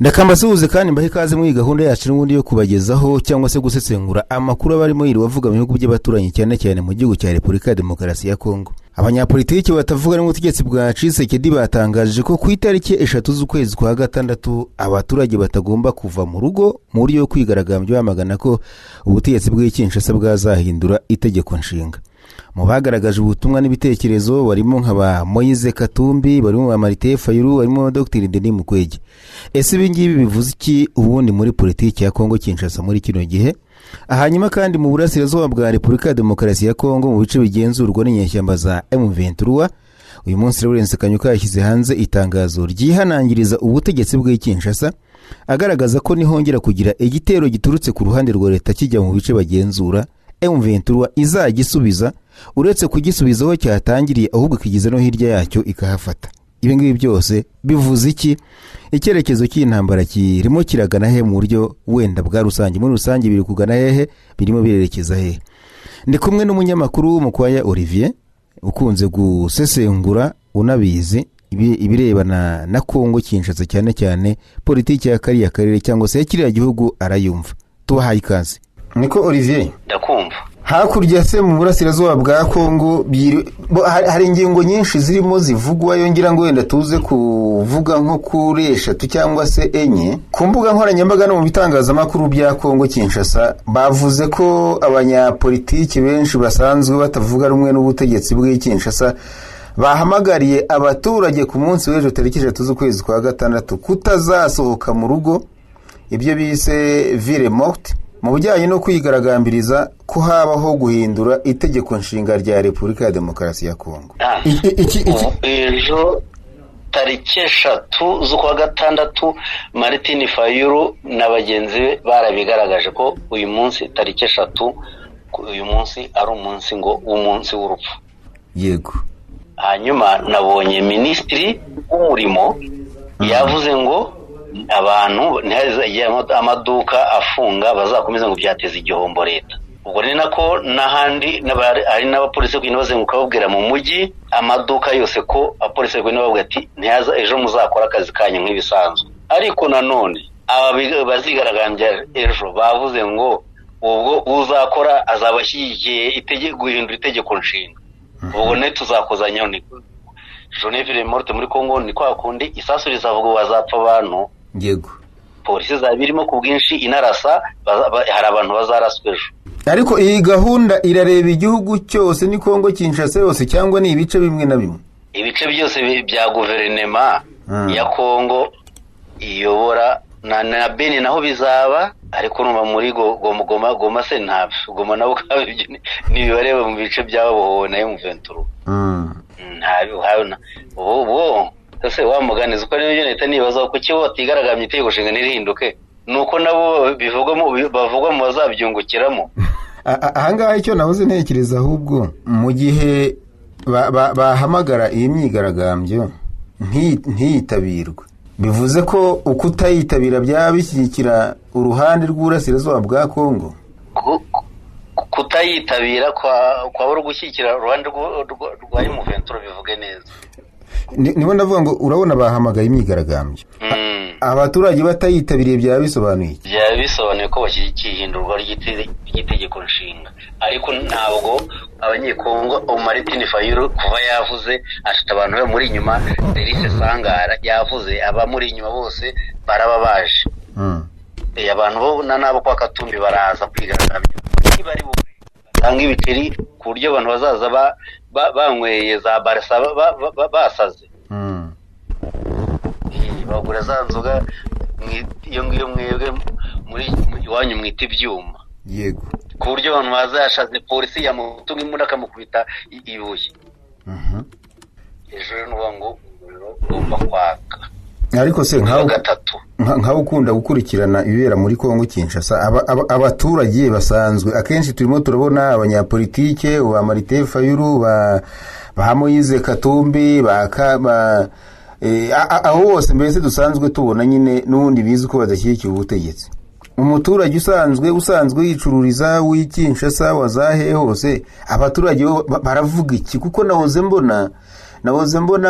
Ndakambasuhuze kandi mbahe ikaze muri gahunda yacu n'ubundi yo kubagezaho cyangwa se gusesengura amakuru barimo yiri wavuga mu bihugu by'abaturanyi cyane mu gihugu cya Repubulika ya Demokarasi ya Kongo. Abanyapolitiki batavuga n'ubutegetsi bwa Tshisekedi batangaje ko ku itariki 3 z'ukwezi kwa gatandatu abaturage batagomba kuva mu rugo mu buryo yo kwigaragambya bamagana ko ubutegetsi bw'Kinshasa bwazahindura itegeko nshinga. Mu bagaragaje ubutumwa n'ibitekerezo barimo nk'aba Moise Katumbi, barimo Martin Fayulu, barimo Dr Denis Mukwege. Ese ibingibi bivuze iki ubundi muri politiki ya Kongo Kinshasa muri kino gihe? Ahanyuma kandi mu burasirazuba bwa Repubulika ya Demokarasi ya Kongo mu bice bigenzurwa n'inyeshyamba za M23, uyu munsi Lawrence Kanyuka yashyize hanze itangazo ryihanangiriza ubutegetsi bw'Kinshasa agaragaza ko nihongera kugira igitero giturutse ku ruhande rwa leta kijya mu bice bagenzura, M23 izagisubiza uretse kugisubizaho cyatangiriye ahubwo kigize no hirya yacyo ikahafata. Ibi ngibi byose bivuze iki? Icyerekezo cy'intambara kirimo kiragana he mu buryo wenda bwa rusange? Muri rusange biri kugana hehe? Birimo birerekeza hehe? Ndi kumwe n'umunyamakuru Mukwaya Olivier ukunze gusesengura unabizi ibirebana na Kongo Kinshasa cyane politiki ya kariya karere cyangwa se kiriya gihugu arayumva. Tubahaye ikaze. Niko Olivier ndakumva. Hakurya se mu burasirazuba bwa Kongo hari ingingo nyinshi zirimo zivugwa, yongera ngo wenda tuze kuvuga nko kuri 3 cyangwa se 4 ku mbuga nkoranyambaga no mu bitangazamakuru bya Kongo Kinshasa. Bavuze ko abanyapolitiki benshi basanzwe batavuga rumwe n'ubutegetsi bw'Kinshasa bahamagariye abaturage ku munsi w'ejo tariki 3 z'ukwezi kwa gatandatu kutazasohoka mu rugo, ibyo bise ville morte, mu bijyanye no kwigaragambiriza ko habaho guhindura itegeko nshinga rya Repubulika ya Demokarasi ya Kongo. Ejo tariki 3 z'ukwa gatandatu Martin Fayulu na bagenzi be barabigaragaje ko uyu munsi tariki 3 uyu munsi ari umunsi ngo umunsi w'urupfu. Yego. Hanyuma nabonye Minisitiri w'Umurimo yavuze ngo abantu ntihazagiye amaduka afunga bazakomeza ngo byateza igihombo leta. Ubwo ni nako n'ahandi ari n'abapolisi ko bazenguka babwira mu mujyi amaduka yose ko abapolisi ko bavuga ati ntihaza ejo muzakora akazi kanyu nk'ibisanzwe. Ariko nanone bazigaragambya ejo bavuze ngo ubwo uzakora azabashyigikiye guhindura itegeko nshinga. Ubwo ne tuzakozanya ni Joneville Morte muri Kongo ni kwa kundi isasu rizavuga bazapfa abantu. Yego. Polisi zabirimo ku bwinshi inarasa hari abantu bazaraswe ejo. Ariko iyi gahunda irareba igihugu cyose ni Kongo Kinshasa yose cyangwa ni ibice bimwe na bimwe? Ibice byose bya guverinema ya Kongo iyobora na Beni naho bizaba, ariko numva muri Goma se ntabwo Goma nabo nibareba mu bice byabo na M23. Ntabwo ubu ese wamuganiza uko rero leta nibaza ko cyo batigaragambye itegeko nshinga nirihinduke nuko nabo bavugwa mu bazabyungukiramo. Ahangaha icyo nahoze ntekereza ahubwo mu gihe bahamagara iyi myigaragambyo ntiyitabirwe, bivuze ko ukutayitabira byaba bishyigikira uruhande rw'urasirazuba bwa Kongo. Kutayitabira kwa buri gushyigikira uruhande rwa M23 bivuge neza. Nibo ndavuga ngo urabona bahamagaye imyigaragambyo. Abaturage batayitabiriye byaba bisobanuye. Byaba bisobanuye ko bashyigikiye ihindurwa ry'itegeko nshinga. Ariko ntabwo abanyekongo Martin Fayulu kuva yavuze afite abantu be muri inyuma, Derise Sangara yavuze aba muri inyuma bose barababaje. Abantu bo nabo kwa Katumbi baraza kwigaragambya. Bari batanga ibiceri ku buryo abantu bazaza banyweye za barasa basaze. Bagura za nzoga iyo ngiyo mwebwe muri iwanyu mwita ibyuma. Yego. Ku buryo abantu bazashaze polisi yamutunga imbunda akamukubita ibuye. Ejo n'uwa ngo ugomba kwaka. Ariko se nkaho ukunda gukurikirana ibibera muri Kongo Kinshasa, abaturage basanzwe akenshi turimo turabona abanyapolitike wa Martin Fayulu ba Moise Katumbi aho hose mbese dusanzwe tubona nyine n'ubundi bizi ko badashyigikiye ubutegetsi. Umuturage usanzwe yicururiza w'Kinshasa wazahe hose abaturage baravuga iki? Kuko nahoze mbona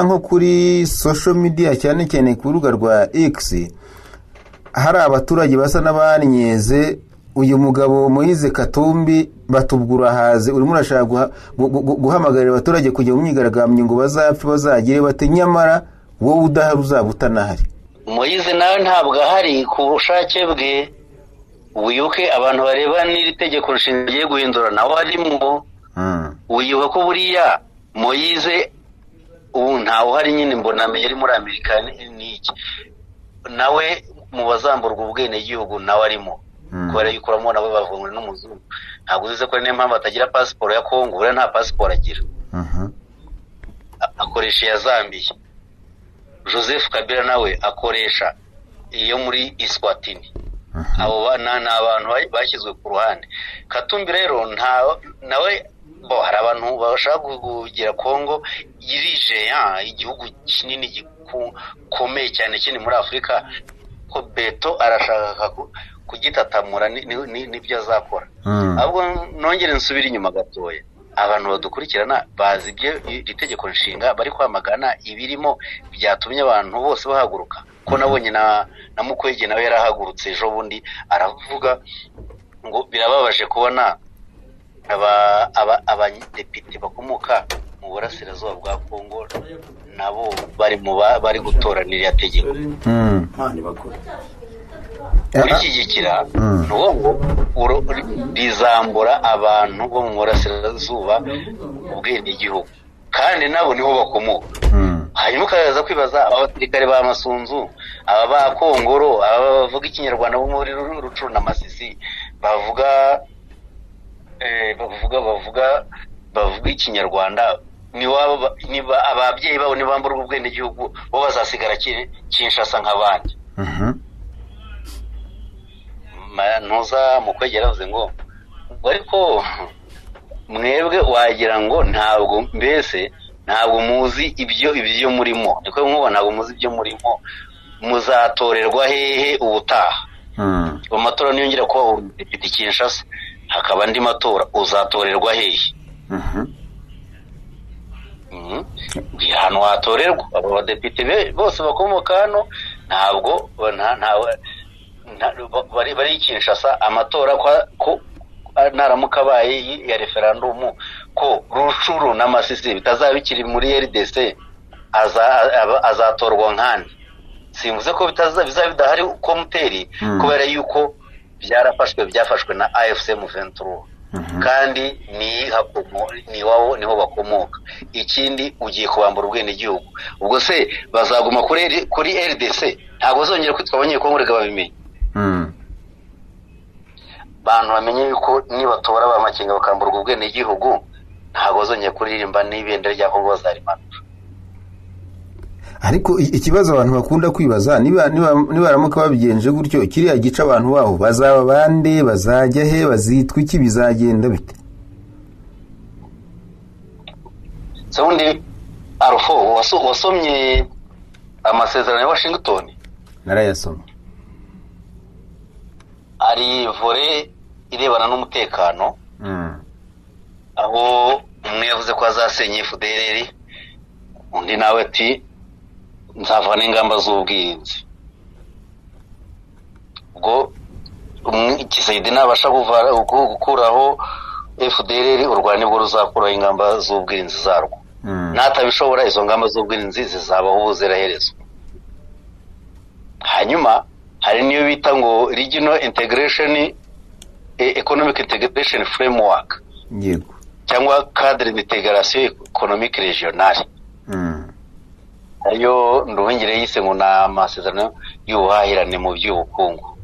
nko kuri social media cyane ku rubuga rwa X hari abaturage basa n'abanyeze uyu mugabo Moise Katumbi batubwura haze urimo urashaka guhamagarira abaturage kujya mu myigaragambyo ngo bazapfe bazagire bate nyamara wowe udahari uzaba utanahari. Moise nawe ntabwo ahari ku bushake bwe, wibuke abantu bareba n'iri tegeko nshinga rigiye guhindura nawe arimo. Wibuke ko buriya Moise ubu ntawe uhari nyine mbona yari muri Amerika n'iki nawe mu bazamburwa ubwenegihugu nawe arimo kubera yuko uramubona we bavuga n'umuzungu. Ntabwo uzize ko niyo mpamvu atagira pasiporo ya Kongo, buriya nta pasiporo agira. Akoresha iya Zambia. Joseph Kabila nawe akoresha iyo muri Eswatini. Abo bana ni abantu bashyizwe ku ruhande. Katumbi rero nawe hari abantu bashaka kugira Kongo irije igihugu kinini gikomeye cyane kindi muri Afurika, ko Beto arashaka kugitatamura n'ibyo azakora. Ahubwo nongere nsubire inyuma gatoya, abantu badukurikirana bazi ibyo itegeko nshinga bari kwamagana ibirimo byatumye abantu bose bahaguruka. Ko nabonye na Mukwege nawe yarahagurutse ejo bundi aravuga ngo birababaje kubona abadepite bakomoka mu burasirazuba bwa Kongo nabo bari gutoranira tegeko. Urishyigikira n'uwo rizambura abantu bo mu burasirazuba ubwenegihugu kandi nabo niho bakomoka. Hanyuma ukaza kwibaza abasirikare ba Masunzu, aba ba Kongoro, aba bavuga ikinyarwanda bo muri Rucuru na Masisi bavuga ikinyarwanda, niba ababyeyi babo nibambura ubwenegihugu bo bazasigara Kinshasa nk'abandi. Ntuza Mukwegera avuze ngo ariko mwebwe wagira ngo ntabwo muzi ibyo murimo. Niko nkuba ntabwo muzi ibyo murimo, muzatorerwa hehe ubutaha? Amatora niyongera kuba umudepite Kinshasa hakaba andi matora, uzatorerwa hehe? Hano hatorerwa abo badepite bose bakomoka hano, ntabwo bari Kinshasa. Amatora ko naramuka abaye ya referandumu ko Rucuru na Masisi bitazaba bikiri muri RDC, azatorwa nkandi. Simvuze ko bizaba bidahari komuteri kubera yuko byafashwe na AFC M23 kandi niho bakomoka. Ikindi ugiye kubambura ubwenegihugu, ubwo se bazaguma kuri RDC? Ntabwo bazongera kwitwa abanyekongo rega babimenye. Bantu bamenye yuko nibatora bamakenga bakamburwa ubwenegihugu ntabwo bazongera kuririmba n'ibendera rya Kongo bazarimanura. Ariko ikibazo abantu bakunda kwibaza, nibaramuka babigenje gutyo kiriya gica abantu baho bazaba bande, bazajya he, bazitwa iki, bizagenda bite? Saundi Arufo wasomye amasezerano ya Washington? Narayasomye. Ari vore irebana n'umutekano, aho umwe yavuze ko azasenye FDLR, undi nawe ati nzavana ingamba z'ubwirinzi. Ubwo Kisaidi nabasha gukuraho FDLR, u Rwanda nibwo ruzakuraho ingamba z'ubwirinzi zarwo. Natabishobora izo ngamba z'ubwirinzi zizabaho ubuziraherezo. Hanyuma hari niyo bita ngo Regional Integration Economic Integration Framework, yego, cyangwa Cadre d'Intégration Économique Régionale. Ayo nduhingire yise ngo na amasezerano y'ubuhahirane mu by'ubukungu.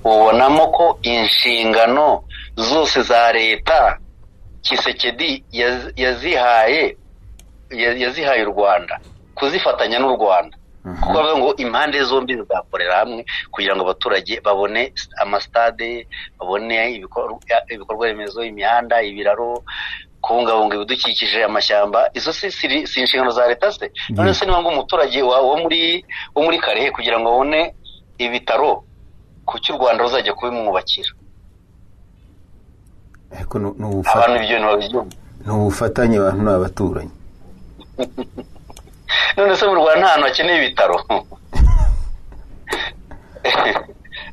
Ubonamo ko inshingano zose za leta Kisekedi yazihaye u Rwanda, kuzifatanya n'u Rwanda, kuko bavuga ngo impande zombi zizakorera hamwe kugira ngo abaturage babone amastade, babone ibikorwa remezo, imihanda, ibiraro, kubungabunga ibidukikije, amashyamba. Izo si inshingano za leta se? None se niba ngo umuturage wo muri Karehe kugira ngo abone ibitaro, kuki u Rwanda ruzajya kubimwubakira? Ariko abantu ibyo ntibabyumva. N'ubufatanye abantu n'abaturanyi. None se mu Rwanda nta hantu hakeneye ibitaro?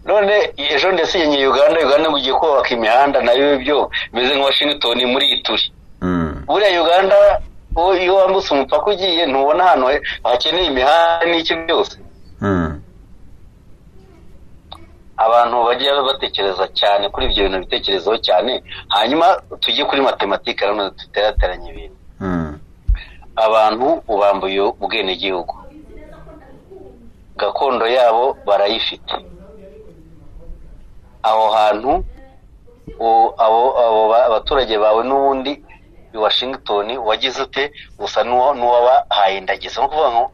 none ejo ndasinye Uganda ngo ugiye kubaka imihanda nayo ibyo bimeze nka Washington muri Ituri. Buriya Uganda iyo wambutse umupaka ugiye ntubona hano hakeneye imihanda n'iki byose. Abantu bagiye batekereza cyane kuri ibyo bintu bitekerezaho cyane, hanyuma tujye kuri matematike rano tuterateranya ibintu. Abantu ubambuye ubwenegihugu, gakondo yabo barayifite. Aho hantu abo abaturage bawe n'ubundi i Washington wagize ute gusa n'uwabahaye indagizo no kuvuga ngo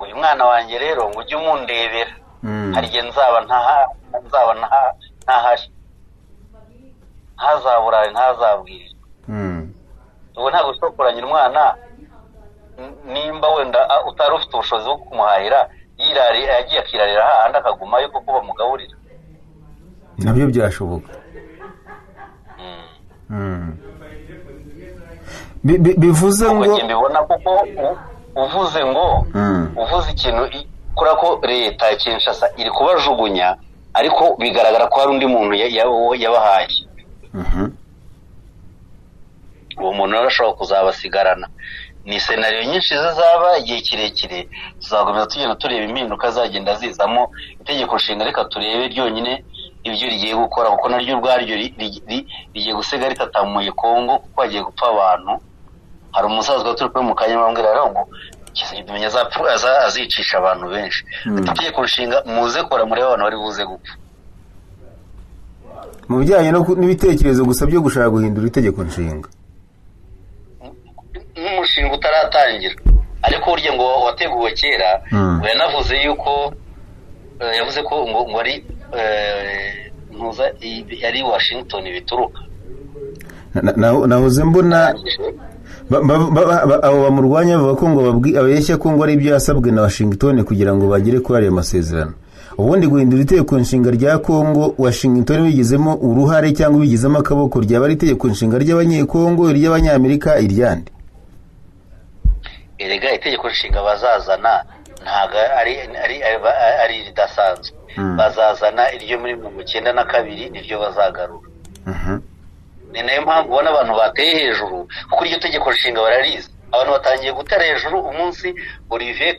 uyu mwana wanjye rero ngo ujye umundebera, hari igihe nzaba ntahari, ntazaburare ntazabwirirwa. ubu ntabwo usokoranya umwana nimba wenda utari ufite ubushobozi bwo kumuhahira yagiye akirarira hahandi akagumayo kuko bamugaburira, nabyo byashoboka. Bivuze ngo mbibona kuko uvuze ngo uvuze ikintu kora ko leta ya Kinshasa iri kubajugunya, ariko bigaragara ko hari undi muntu yabahaye. Uwo muntu arashobora kuzabasigarana. Ni scenario nyinshi zizaba igihe kirekire, tuzagomeza tugenda tureba impinduka zagenda zizamo. Itegeko nshinga reka turebe ryonyine ibyo rigiye gukora, kuko naryo ubwaryo rigiye gusiga ritatamuye Kongo kuko hagiye gupfa abantu. Hari umusaza turi kuri mu kanya bambwira rero ngo kizimenya azicisha abantu benshi. Itegeko nshinga muze kora muri abantu bari buze gupfa. Mu bijyanye n'ibitekerezo gusa byo gushaka guhindura itegeko nshinga, n'umushinga utaratangira, ariko burya ngo wateguwe kera. Yanavuze yuko yavuze ko ngo ari yari Washington bituruka. Nahoze mbona abo bamurwanya bavuga ko ngo abeshya ko ngo ari ibyo yasabwe na Washington kugira ngo bagere kuri ariya masezerano. Ubundi guhindura itegeko nshinga rya Kongo, Washington bigizemo uruhare cyangwa bigizemo akaboko, ryaba ari itegeko nshinga ry'abanyekongo, iry'abanyamerika, iryande? Erega itegeko nshinga bazazana ntago ari ridasanzwe. Bazazana iryo muri 1992 niryo bazagarura. Ni nayo mpamvu ubona abantu bateye hejuru, kuko iryo tegeko nshinga barariza. Abantu batangiye gutera hejuru umunsi Olivier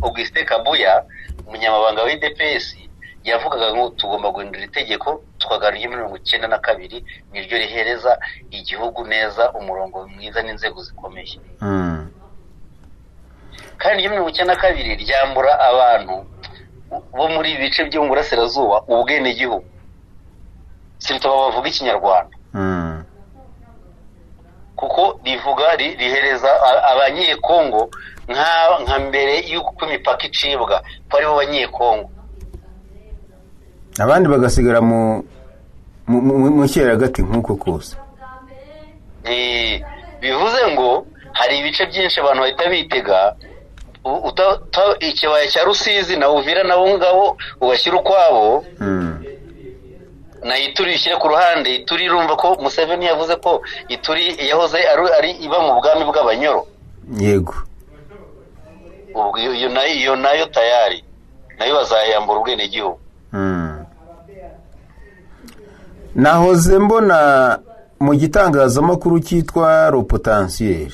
Augustin Kabuya, umunyamabanga wa IDPS, yavugaga ngo tugomba guhindura itegeko tukagarura iryo muri 1992 niryo rihereza igihugu neza umurongo mwiza n'inzego zikomeye. Kandi iryo muri 1992 ryambura abantu bo muri ibice byo mu burasirazuba ubwenegihugu, sirito bavuga ikinyarwanda. Kuko rivuga rihereza abanyekongo nka mbere y'uko imipaka icibwa ko ari bo banyekongo, abandi bagasigara mu cyeragati nk'uko kose. Bivuze ngo hari ibice byinshi abantu bahita bitega, ikibaya cya Rusizi na Uvira nabo ngabo ugashyira ukwabo, na Ituri ishyire ku ruhande. Ituri irumva ko Museveni yavuze ko Ituri yahoze ari iba mu bwami bw'Abanyoro. Yego. Ubwo iyo nayo tayari nayo bazayambura ubwenegihugu. Nahoze mbona mu gitangazamakuru cyitwa Le Potentiel,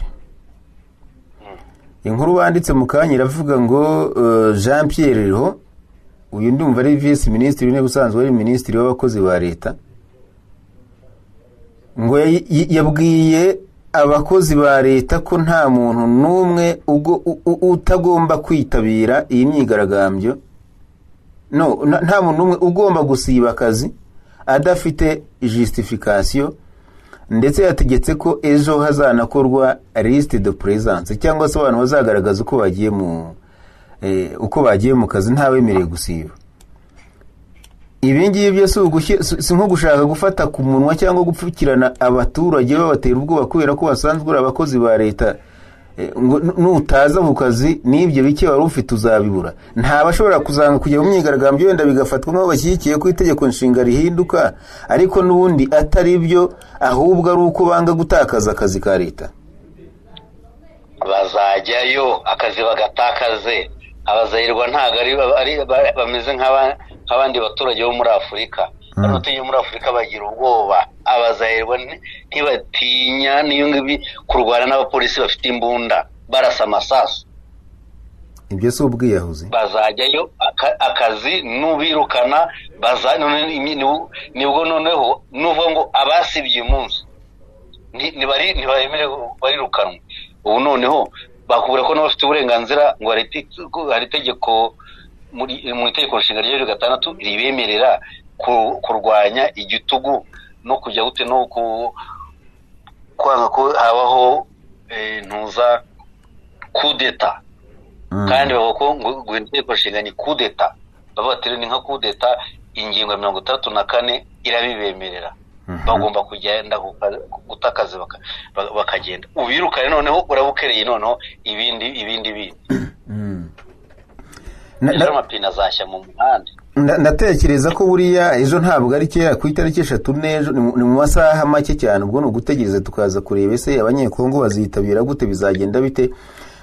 inkuru banditse mu kanya iravuga ngo Jean Pierre Riho, uyu ndumva ari vice ministre w'intebe usanzwe ari ministre w'abakozi ba leta, ngo yabwiye abakozi ba leta ko nta muntu n'umwe utagomba kwitabira iyi myigaragambyo, nta muntu n'umwe ugomba gusiba akazi adafite justification, ndetse yategetse ko ejo hazanakorwa liste de présence, cyangwa se abantu bazagaragaza uko bagiye mu kazi ntawemereye gusiba. Ibi ngibi byose si nko gushaka gufata ku munwa cyangwa gupfukirana abaturage babatera ubwoba kubera ko basanzwe ari abakozi ba leta, ngo nutaza mu kazi n'ibyo bike wari ufite uzabibura. Nta bashobora kuzanga kujya mu myigaragambyo wenda bigafatwa nk'aho bashyigikiye ko itegeko nshinga rihinduka, ariko n'ubundi atari byo, ahubwo ari uko banga gutakaza akazi ka leta. Bazajyayo akazi bagatakaze, abazayirwa ntago ari bameze nk'abandi baturage bo muri Afurika. Abatuye muri Afurika bagira ubwoba, abazayirwa ntibatinya niyo ngibi kurwana n'abapolisi bafite imbunda barasa amasasu. Ibyo si ubwiyahuzi. Bazajyayo akazi n'ubirukana nibwo noneho nuvuga ngo abasibye umunsi ntibari barirukanwa. Ubu noneho bakubwira ko n'abafite uburenganzira ngo hari itegeko mu itegeko nshinga rya 2006 ribemerera kurwanya igitugu no kujya gute no kwanga ko habaho ntuza kudeta. Kandi bavuga ngo itegeko nshinga ni kudeta, bavuga ati ni nka kudeta, ingingo ya 34 irabibemerera. Bagomba kugenda gutakaza bakagenda. Ubirukane noneho urabukereye noneho ibindi amapine azashya mu muhanda. Ndatekereza ko buriya ejo ntabwo ari kera ku itariki 3 n'ejo ni mu masaha make cyane, ubwo no gutegereza tukaza kureba ese abanyekongo bazitabira gute, bizagenda bite.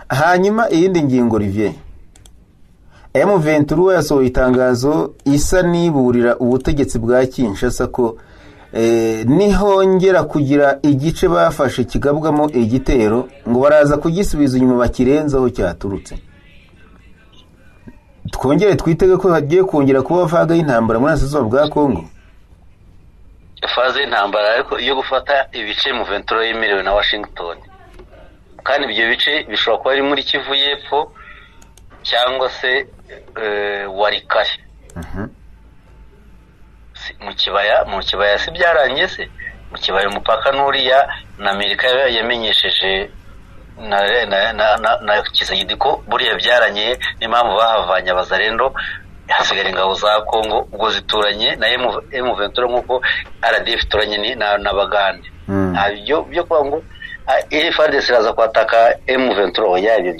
Hanyuma iyindi ngingo Olivier, M23 yasohoye itangazo isa niburira ubutegetsi bwa Kinshasa ko nihongera kugira igice bafashe kigabwamo igitero ngo baraza kugisubiza inyuma bakirenzaho cyaturutse. Twongere twitege ko hagiye kongera kuba vaga y'intambara muri Burasirazuba bwa Kongo. Faze y'intambara ariko iyo gufata ibice M23 yemerewe na Washington, kandi ibyo bice bishobora kuba ari muri Kivu y'Epfo cyangwa se Warikare. Mu kibaya si byarangiye se, mu kibaya umupaka n'uriya na Amerika yamenyesheje na Kisegedi ko buriya byaranye, n'impamvu bahavanye abazarendo hasigara ingabo za Kongo ubwo zituranye na M23 nk'uko RDF turanye n'Abagande. Ibyo byo kuvuga ngo FARDC iraza kwataka M23 yabyo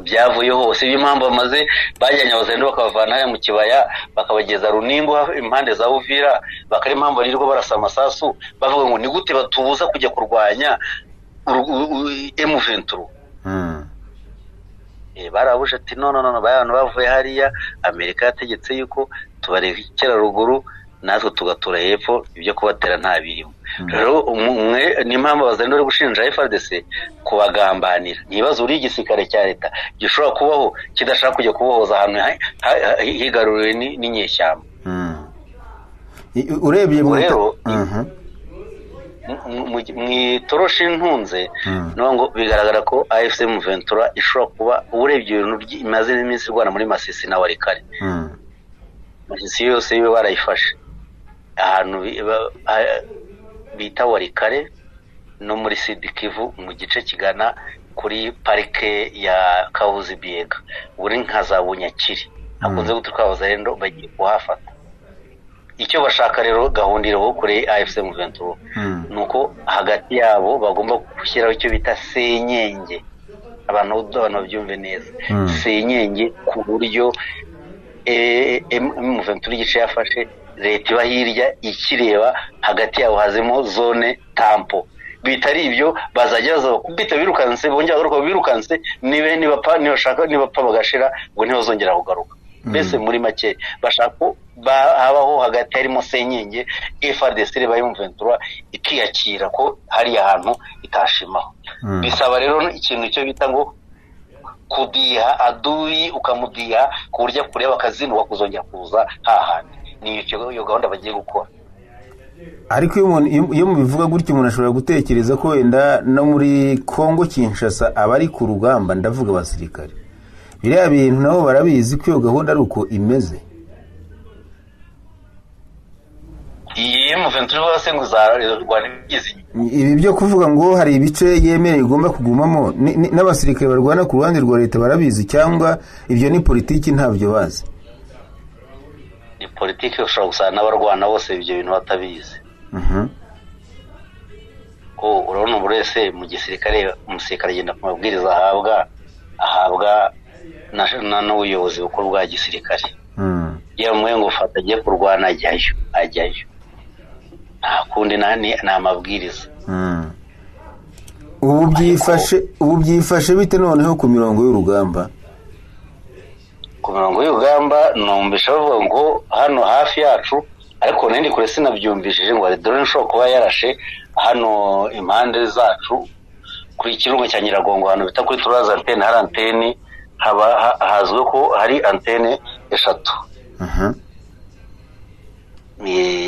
byavuyeho hose. Impamvu bamaze bajyanye abazarendo bakabavana mu kibaya bakabageza Runingo impande za Uvira, bakari impamvu barirwa barasa amasasu bavuga ngo ni gute batubuza kujya kurwanya M23. Barabuje ati no abantu bavuye hariya, Amerika yategetse yuko tubarekera ruguru natwe tugatura hepfo, ibyo kubatera nta birimo. Rero umwe n'impamvu abazarendo bari gushinja FARDC kubagambanira. Nibazo uri igisirikare cya leta gishobora kubaho kidashaka kujya kubohoza ahantu higaruriwe n'inyeshyamba. Urebye rero mwitoroshi ntunze ngo bigaragara ko AFC M23 ishobora kuba urebye ibintu imaze iminsi rwana muri Masisi na Warikare. Masisi yose yo barayifashe, ahantu bita Warikare no muri Sud Kivu mu gice kigana kuri parike ya Kahuzi Biega, uri nka za Bunyakiri hakunze guturuka abazarendo bagiye kuhafata. Icyo bashaka rero gahundiraho kuri AFC M23 nuko hagati yabo bagomba gushyiraho icyo bita senyenge. Abantu babyumve neza, senyenge ku buryo M23 igice yafashe leta iba hirya ikireba, hagati yabo hazemo zone tampo. Bitari ibyo bazajya bazakubita birukanse, bongera garuka birukanse, nibapfa bagashira ngo ntibazongera kugaruka. Mbese muri make bashaka habaho hagati harimo senyenge, FARDC bayo M23 ikiyakira ko hari ahantu itashimaho. Bisaba rero ikintu cyo bita ngo kudiha adui, ukamudiha ku buryo kureba akazino wakuzongera kuza hahandi. Ni iyo gahunda bagiye gukora. Ariko iyo mubivuga gutyo umuntu ashobora gutekereza ko wenda no muri Kongo Kinshasa abari ku rugamba, ndavuga abasirikare, biriya bintu nabo barabizi ko iyo gahunda ari uko imeze. Iyi M23 bose ngo zarwana ibigize ibi byo kuvuga ngo hari ibice yemereye igomba kugumamo, n'abasirikare barwana ku ruhande rwa leta barabizi, cyangwa ibyo ni politiki ntabyo bazi? Ni politiki, ushobora gusana n'abarwana bose ibyo bintu batabizi. Urabona buri wese mu gisirikare, umusirikare agenda ku mabwiriza ahabwa n'ubuyobozi bukuru bwa gisirikare. Iyo mwe ngo fata agiye kurwana ajyayo, nta kundi ni amabwiriza. ubu byifashe bite noneho ku mirongo y'urugamba? Ku mirongo y'urugamba numvisha bavuga ngo hano hafi yacu, ariko nindi kure sinabyumvishije ngo dore nshobora kuba yarashe hano impande zacu kuri kirunga cya Nyiragongo, hano bita kuri turaza antene, hari antene hazwe ko hari antene 3.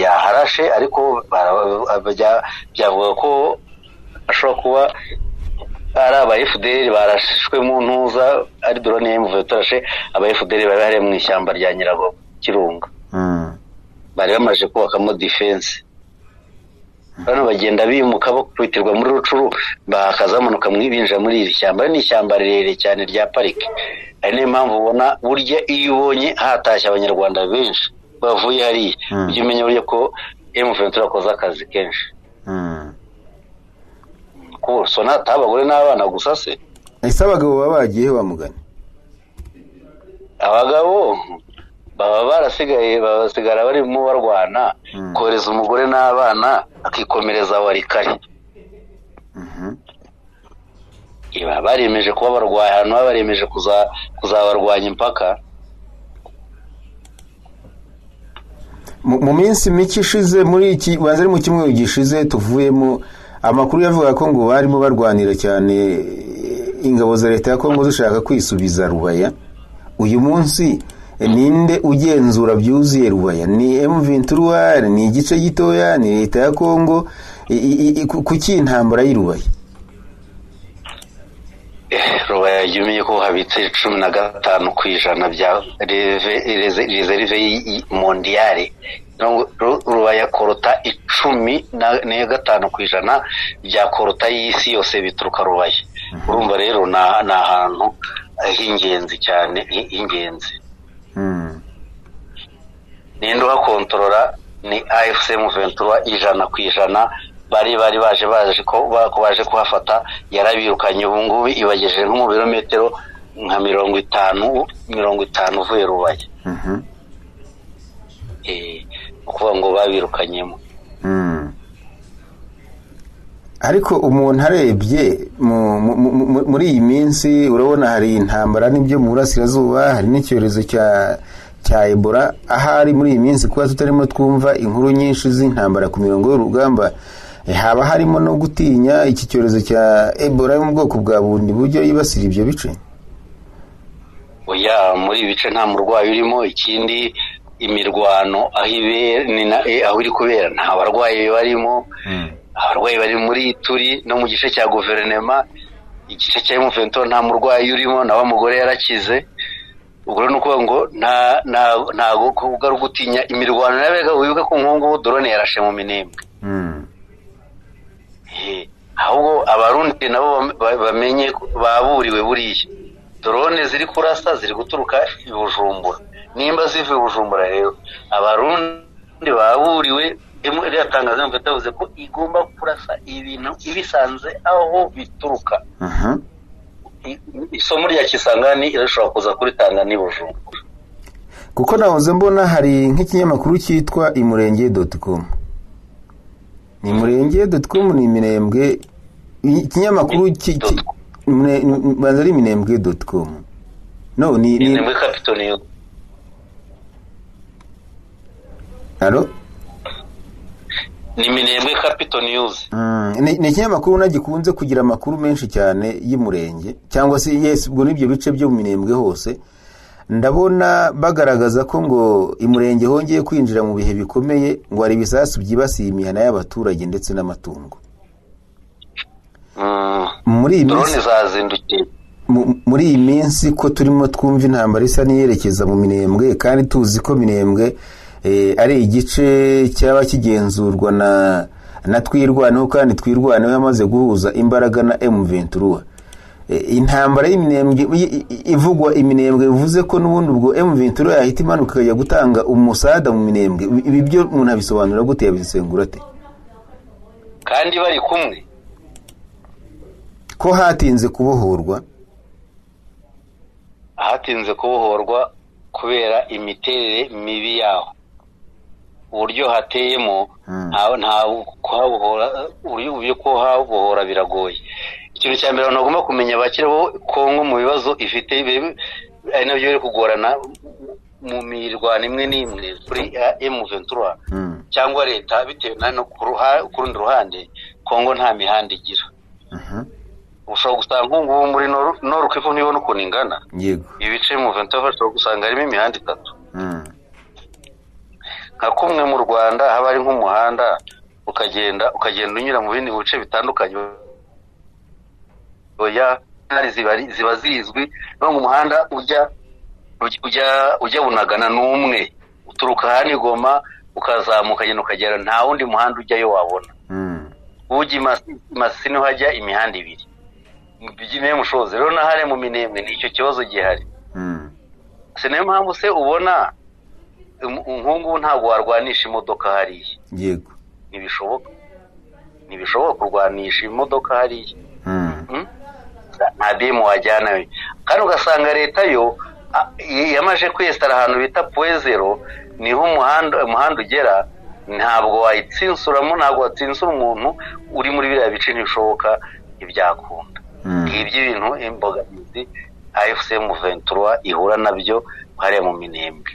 Yaharashe, ariko byavuga ko ashobora kuba ari aba FDL barashwe mu ntuza, ari drone y'umuvetorashe aba FDL bari hari mu ishyamba rya Nyiragongo Kirunga. Bari bamaje kubakamo defense, bano bagenda bimuka bakwitirwa muri Rucuru bakazamanuka mwibinja muri iri shyamba. Ni ishyamba rirerire cyane rya parike, ari niyo mpamvu ubona burya iyo ubonye hatashye abanyarwanda benshi bavuye hariya ujye umenya burya ko M23 akoze akazi kenshi. Ko sonata abagore n'abana gusa se, ese abagabo baba bagiye bamugana? Abagabo baba barasigaye, basigara barimo barwana kohereza umugore n'abana akikomereza warikari. Iba baremeje kuba barwaye hano, baremeje kuzabarwanya impaka. Mu minsi mike ishize, muri iki banze mu kimwe gishize tuvuyemo, amakuru yavuga ko ngo barimo barwanira cyane ingabo za leta ya Kongo zishaka kwisubiza Rubaya. Uyu munsi ninde ugenzura byuzuye Rubaya? Ni M23, ni igice gitoya, ni leta ya Kongo? Kuki intambara y'Rubaya? Rubaya yumiye ko habitse 15% bya reserve mondiale. Rubaya korota 15% bya korota y'isi yose bituruka Rubaya. Urumva rero na ahantu h'ingenzi cyane, h'ingenzi. Ninde uhakontorora? Ni AFC M23 100%. Bari baje kuhafata, yarabirukanye. Ubu ngubu ibagejeje nko mu birometero nka 50 uvuye Rubaya. Kuvuga ngo babirukanyemo. Ariko umuntu arebye muri iyi minsi urabona hari intambara n'ibyo mu burasirazuba, hari n'icyorezo cya Ebola. Ahari muri iyi minsi kuba tutarimo twumva inkuru nyinshi z'intambara ku mirongo y'urugamba, haba harimo no gutinya iki cyorezo cya Ebola yo mu bwoko bwa bundi buryo yibasira ibyo bice? Oya, muri ibice nta murwayi urimo. Ikindi imirwano aho iri kubera nta barwayi barimo. Abarwayi bari muri turi no mu gice cya guverinema, igice cya M23 nta murwayi urimo, nawe umugore yarakize. Ubwo no kuvuga ngo ntago kugaru gutinya imirwano nabega. Wibuka ko nkongo drone yarashe mu Minembwe. Ahubwo abarundi nabo bamenye baburiwe buriya drone ziri kurasa ziri guturuka i Bujumbura. Nimba zivuye Bujumbura rero abarundi baburiwe. Yatangaza ngo tavuze ko igomba kurasa ibintu ibisanze aho bituruka. Isomo rya Kisangani irashobora kuza kuri Tanganyika Bujumbura. Kuko nahoze mbona hari nk'ikinyamakuru cyitwa imurenge.com. Ni imurenge.com, ni Minembwe. Ikinyamakuru bazari Minembwe.com. No, ni Minembwe Capital News. Allo? Ni Minembwe Capital News. Ni ikinyamakuru nagikunze kugira amakuru menshi cyane y'Imurenge, cyangwa se yes ubwo nibyo bice byo mu Minembwe hose. Ndabona bagaragaza ko ngo Imurenge hongeye kwinjira mu bihe bikomeye, ngo hari ibisasu byibasiye imihana y'abaturage ndetse n'amatungo. Muri iyi minsi ko turimo twumva intambara isa niyerekeza mu Minembwe, kandi tuzi ko Minembwe ari igice cyaba kigenzurwa na Twirwaneho, kandi Twirwaneho yamaze guhuza imbaraga na M23. Intambara y'Iminembwe ivugwa Iminembwe bivuze ko n'ubundi ubwo M23 yahita imanuka ya gutanga umusada mu Minembwe. Ibi byo umuntu abisobanura gute, yabisengura ate? Kandi bari kumwe ko hatinze kubohorwa kubera imiterere mibi yaho. Uburyo hateyemo nta kuhabohora, uburyo ko habohora biragoye. ikintu cya mbere abantu bagomba kumenya bakiriho Kongo mu bibazo ifite ari nabyo biri kugorana mu mirwano imwe n'imwe kuri M23 cyangwa leta bitewe no ku rundi ruhande Kongo nta mihanda igira. Ushobora gusanga nk'ubu muri Nord Kivu ntibona ukuntu ingana. Yego. Ibice mu 23 ushobora gusanga harimo imihanda 3. Nka kumwe mu Rwanda haba ari nk'umuhanda ukagenda unyura mu bindi bice bitandukanye. Oya ziba zizwi no mu muhanda ujya Bunagana n'umwe uturuka hano Goma ukazamuka genda ukagera nta wundi muhanda ujyayo wabona. Uji Masisi niho hajya imihanda 2. Bijime mushoze rero nahare mu Minembwe nicyo kibazo gihari. Nayo mpamvu se ubona nkungu ntabwo warwanisha imodoka hariya. Yego. Ntibishoboka kurwanisha imodoka hariya. Nta demo wajyana kandi ugasanga leta yo yamaje kwesitara ahantu bita Poezero niho umuhanda ugera ntabwo wayitsinsuramo ntabwo watsinsura umuntu uri muri biriya bice ntibishoboka ibyakunda. Ibyo ibintu imbogamizi AFC M23 ihura nabyo hariya mu Minembwe.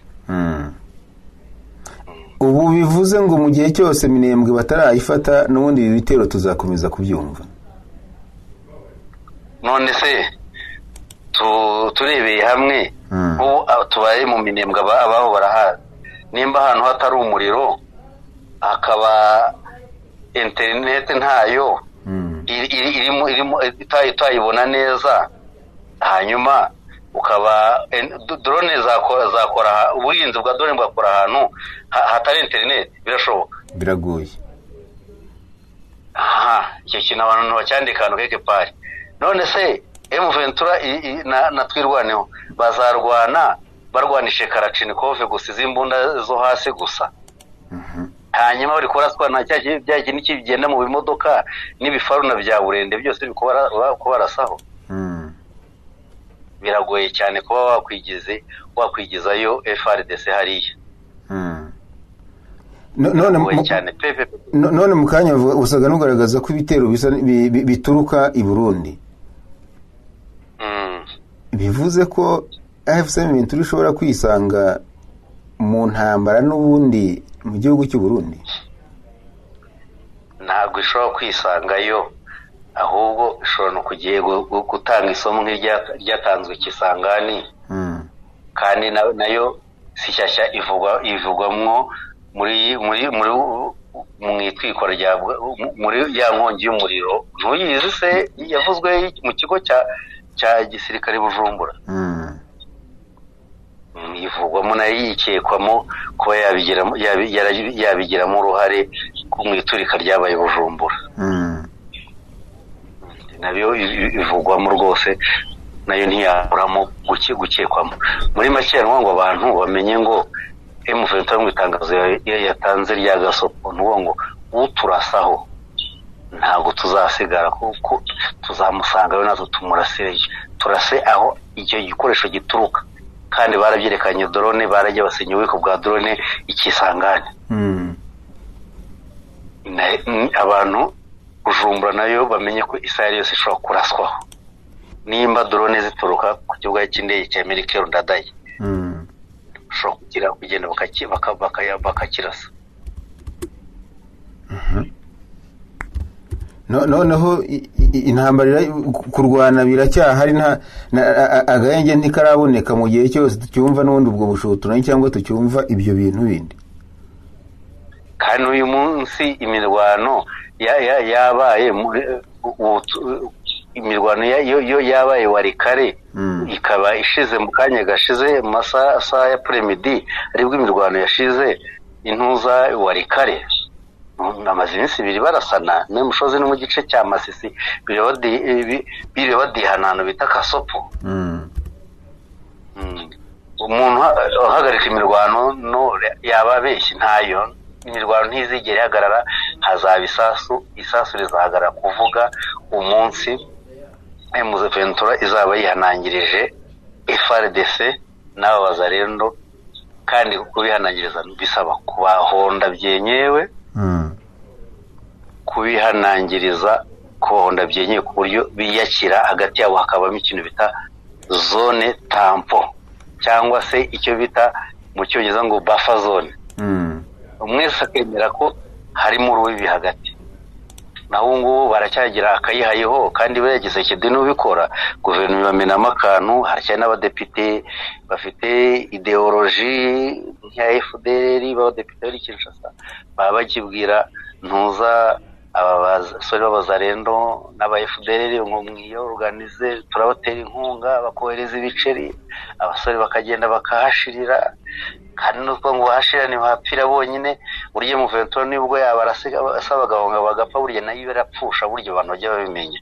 Ubu bivuze ngo mu gihe cyose Minembwe batarayifata n'ubundi ibi bitero tuzakomeza kubyumva. None se turebeye hamwe ubu tubaye mu Minembwe abaho barahazi nimba ahantu hatari umuriro hakaba internet ntayo irimo itayibona neza hanyuma ukaba drone zakora ubuhinzi bwa drone bwakora ahantu hatari internet birashoboka biragoye. Icyo kintu abantu bacyandikana keke pari. None se M23 na twirwaneho bazarwana barwanishe Kalachnikov gusa izimbunda zo hasi gusa. Hanyuma bari kuraswa na cyaki n'ikigenda mu bimodoka n'ibifaru na bya burende byose bikubarasaho. Biragoye cyane kuba wakwigizayo FRDC hariya. None mukanya usaga nugaragaza ko ibitero bituruka i Burundi. Bivuze ko AFC M23 ishobora kwisanga mu ntambara n'ubundi mu gihugu cy'u Burundi. Ntabwo ishobora kwisangayo ahubwo ishobora no kugiye gutanga isomo nk'iryatanzwe Kisangani. Kandi nayo sishyashya ivugwamwo muri mwitwikora rya muri ya nkongi y'umuriro. Ntuyizi se yavuzwe mu kigo cya gisirikare Bujumbura. Ivugwamo nayo yikekwamo kuba yabigiramo uruhare ku mwiturika ryabaye Bujumbura. Nabyo ivugwamo rwose nayo ntiyaburamo gukekwamo. Muri make ngo abantu bamenye ngo M23 mu itangazo yatanze rya gasopo ngo uturasaho ntabwo tuzasigara kuko tuzamusangayo nazo turase aho icyo gikoresho gituruka. Kandi barabyerekanye drone barajya basenya ububiko bwa drone Ikisangani. Abantu Bujumbura nayo bamenye ko Israel yose ishobora kuraswaho nimba drone zituruka ku kibuga cy'indege cya Melchior Ndadaye. Ushobora kugenda bakakirasa. Noneho intambara kurwana biracyahari agahenge ntikaraboneka mu gihe cyose tucyumva n'ubundi ubwo bushobozi cyangwa tucyumva ibyo bintu bindi. Kandi uyu munsi imirwano yabaye imirwano yo yabaye Warikare ikaba ishize mu kanya gashize mu masaha ya premidi aribwo imirwano yashize intuza Warikare. Amaze iminsi 2 barasana Mushozi no mu gice cya Masisi bire badihanano bita Kasopo. Umuntu uhagarika imirwano no yababeshyi ntayo imirwano ntizigere hagarara. Hazaba isasu rizahagarara kuvuga umunsi M23 izaba yihanangirije FRDC n'abo bazarendo. Kandi kubihanangiriza bisaba kubahonda byenyewe kubihanangiriza kubahonda byenyeye ku buryo biyakira hagati yabo hakabamo ikintu bita zone tampo cyangwa se icyo bita mu cyongereza ngo buffer zone. Umwese akemera ko harimo urubibi hagati. Naho ngubu baracyagira akayihayeho kandi bayagize kide n'ubikora guverinoma bamenamo akantu. Haracyari n'abadepite bafite ideology nka FDR b'abadepite bari Kinshasa baba bakibwira ntuza abasore b'abazarendo n'aba FDR ngo mwiyo organize turabatera inkunga bakohereza ibiceri abasore bakagenda bakahashirira kandi nuko ngo bahashirane bapfira bonyine burye mu ventura nibwo yabarasiga asabagahonga bagapfa burye nayo barapfusha burye abantu bajya babimenya.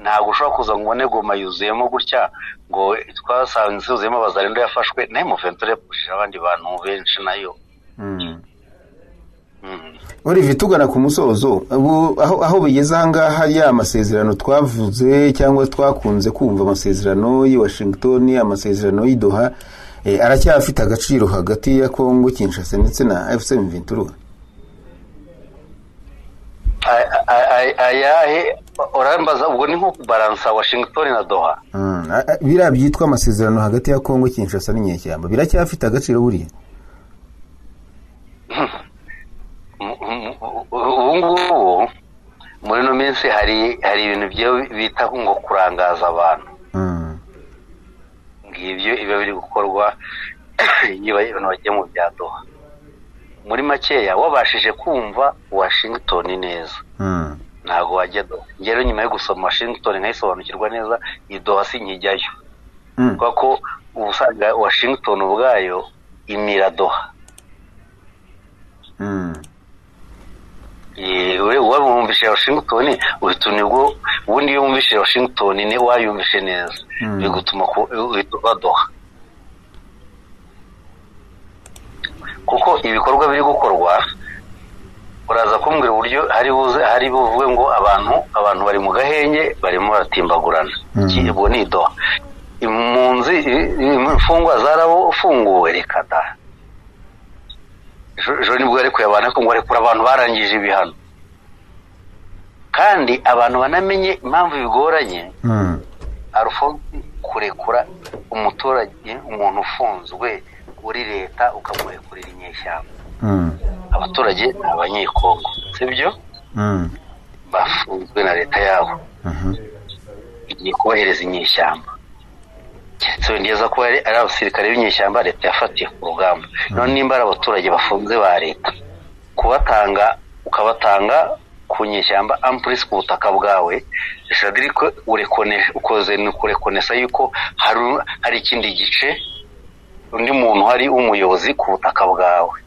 Ntabwo ushobora kuza ngo ubone goma yuzuyemo gutya ngo twasanze yuzuyemo abazarendo yafashwe nayo mu ventura yapfushije abandi bantu benshi nayo. Olivier, tugana ku musozo aho bigeze ahangaha ya amasezerano twavuze cyangwa twakunze kumva amasezerano y'i Washington, amasezerano y'i Doha, aracyafite agaciro hagati ya Kongo Kinshasa ndetse na M23? Ayahe orambaza ubwo ni nko kubalansa Washington na Doha. Bira byitwa amasezerano hagati ya Kongo Kinshasa n'inyeshyamba biracyafite agaciro buriya? Ubungubu muri no minsi hari ibintu byo bita ngo kurangaza abantu. Ngibyo iba biri gukorwa niba abantu bagiye mu bya Doha. Muri makeya wabashije kumva Washington neza. Ntago wajya Doha. Ngero nyuma yo gusoma Washington nkayisobanukirwa neza idoha sinkijyayo. Kuko ubusanga Washington ubwayo imira Doha. Wewe wumvishe Washington utunibwo ubundi iyo wumvishe Washington ne wayumvishe neza bigutuma ko uhita Doha. Kuko ibikorwa biri gukorwa uraza kumbwira uburyo hari buvuge ngo abantu bari mu gahenge barimo baratimbagurana. Kibo ni Doha. Impunzi imfungwa zarafunguwe reka da. Jo nibwo ari kuyabana ko ngo ari kuri abantu barangije ibihano. Kandi abantu banamenye impamvu bigoranye. Alphonse kurekura umuturage umuntu ufunzwe uri leta ukamurekurira inyeshyamba. Abaturage abanyekongo sibyo? Bafunzwe na leta yabo. Igiye kubahereza inyeshyamba. Cyetse ndiyeza ko ari abasirikare b'inyeshyamba leta yafatiye ku rugamba. None nimba abaturage bafunze ba leta kubatanga ukabatanga ku nyeshyamba amprise ku butaka bwawe jadiri ko ukoze ni kurekonesa yuko hari ikindi gice undi muntu hari umuyobozi ku butaka bwawe.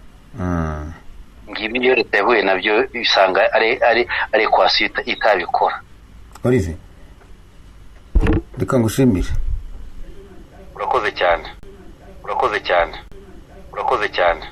Ngibi iyo leta yahuye nabyo bisanga ari equation itabikora. Olivier, reka ngushimire. Urakoze cyane.